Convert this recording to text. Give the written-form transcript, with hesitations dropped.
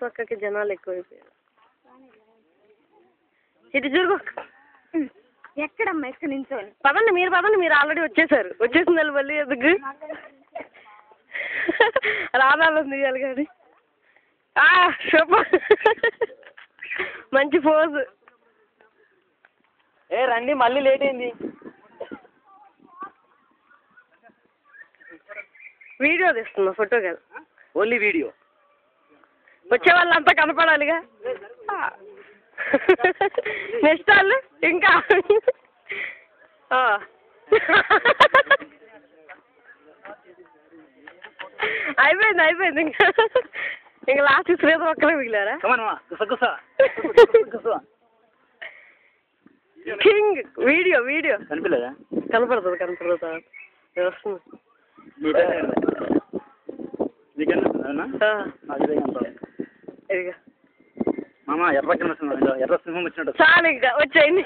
పక్కకి జనాలు ఎక్కువైపోయారు. ఇటు జరుగు. ఎక్కడమ్మా ఎక్కడ నించోని? పదండి మీరు ఆల్రెడీ వచ్చేసారు. వచ్చేసింది మళ్ళీ ఎందుకు రానాలు తీయాలి కానీ. సూపర్, మంచి పోజు. రండి, మళ్ళీ లేట్ అయింది. వీడియో తీస్తున్నా, ఫోటో కాదు. Only video. వచ్చే వాళ్ళంతా కనపడాలిగా. నెక్స్ట్ వాళ్ళు ఇంకా అయిపోయింది ఇంకా లాస్ట్ శ్రీధర్ ఒక్కలే మిగిలారా? కింగ్ వీడియో కనిపించలేదా? కనపడుతుంది వస్తుంది. మామ ఎర్ర సింహం వచ్చినట్టు చాలు ఇంకా వచ్చేయండి.